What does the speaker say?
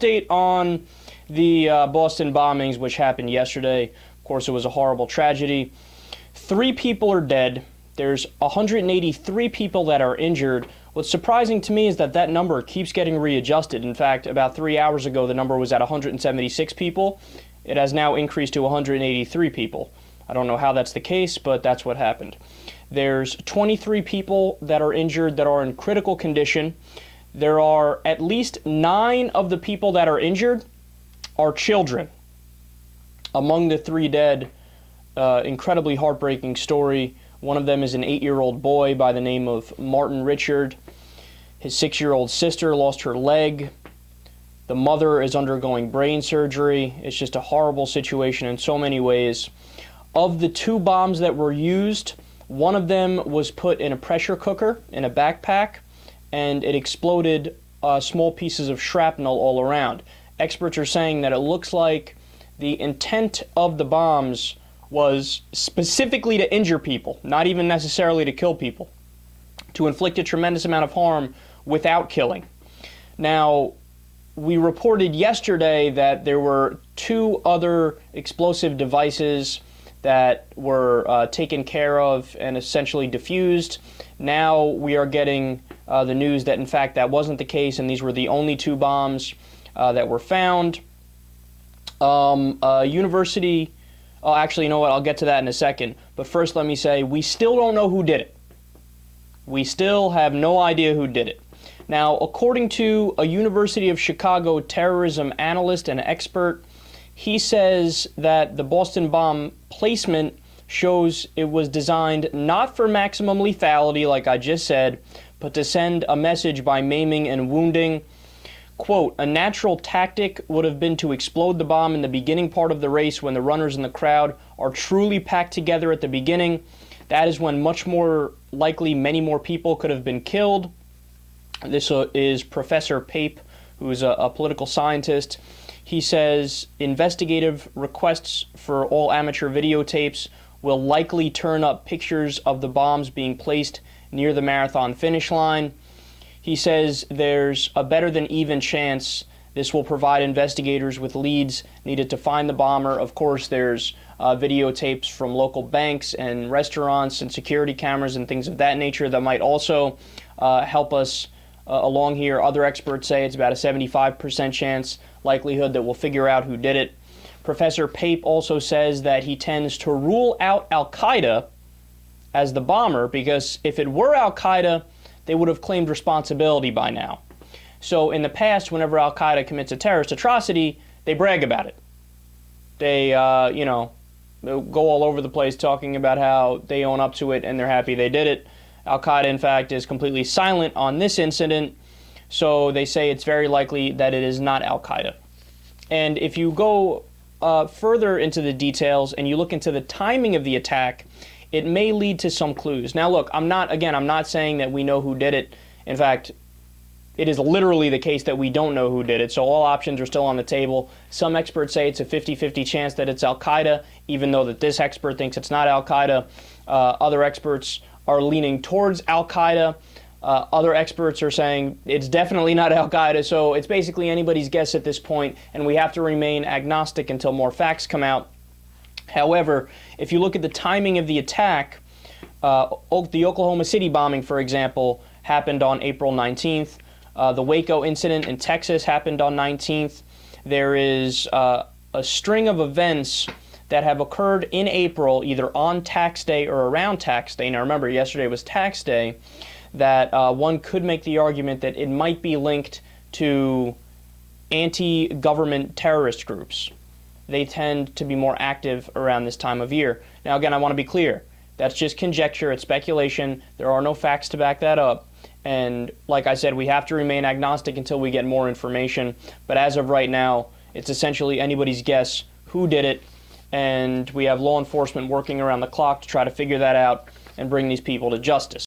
update on the Boston bombings, which happened yesterday. Of course, it was a horrible tragedy. 3 people are dead. There's 183 people that are injured. What's surprising to me is that that number keeps getting readjusted. In fact, about 3 hours ago, the number was at 176 people. It has now increased to 183 people. I don't know how that's the case, but that's what happened. There's 23 people that are injured that are in critical condition. There are at least 9 of the people that are injured are children. Among the 3 dead, incredibly heartbreaking story. One of them is an 8-year-old boy by the name of Martin Richard. His 6-year-old sister lost her leg. The mother is undergoing brain surgery. It's just a horrible situation in so many ways. Of the 2 bombs that were used, one of them was put in a pressure cooker in a backpack, and it exploded small pieces of shrapnel all around. Experts are saying that it looks like the intent of the bombs was specifically to injure people, not even necessarily to kill people, to inflict a tremendous amount of harm without killing. Now, we reported yesterday that there were 2 other explosive devices that were taken care of and essentially diffused. Now we are getting the news that in fact that wasn't the case, and these were the only 2 bombs that were found. University, actually, you know what, I'll get to that in a second. But first let me say, we still don't know who did it. We still have no idea who did it. Now, according to a University of Chicago terrorism analyst and expert, he says that the Boston bomb placement shows it was designed not for maximum lethality, like I just said, but to send a message by maiming and wounding. Quote, a natural tactic would have been to explode the bomb in the beginning part of the race when the runners in the crowd are truly packed together at the beginning. That is when much more likely many more people could have been killed. This is Professor Pape, who is a political scientist. He says investigative requests for all amateur videotapes will likely turn up pictures of the bombs being placed near the marathon finish line. He says there's a better than even chance this will provide investigators with leads needed to find the bomber. Of course, there's videotapes from local banks and restaurants and security cameras and things of that nature that might also help us along here. Other experts say it's about a 75% chance likelihood that we'll figure out who did it. Professor Pape also says that he tends to rule out Al-Qaeda as the bomber, because if it were Al-Qaeda, they would have claimed responsibility by now. So in the past, whenever Al-Qaeda commits a terrorist atrocity, they brag about it. They, they'll go all over the place talking about how they own up to it and they're happy they did it. Al-Qaeda, in fact, is completely silent on this incident, so they say it's very likely that it is not Al-Qaeda. And if you go further into the details and you look into the timing of the attack, it may lead to some clues. Now look, I'm not saying that we know who did it. In fact, it is literally the case that we don't know who did it, so all options are still on the table. Some experts say it's a 50-50 chance that it's Al-Qaeda, even though that this expert thinks it's not Al-Qaeda. Other experts are leaning towards Al-Qaeda. Other experts are saying it's definitely not Al-Qaeda, so it's basically anybody's guess at this point, and we have to remain agnostic until more facts come out. However, if you look at the timing of the attack, the Oklahoma City bombing, for example, happened on April 19th. The Waco incident in Texas happened on 19th. There is a string of events that have occurred in April, either on tax day or around tax day. Now remember, yesterday was tax day, that one could make the argument that it might be linked to anti-government terrorist groups. They tend to be more active around this time of year. Now again, I want to be clear. That's just conjecture, it's speculation. There are no facts to back that up. And like I said, we have to remain agnostic until we get more information. But as of right now, it's essentially anybody's guess who did it. And we have law enforcement working around the clock to try to figure that out and bring these people to justice.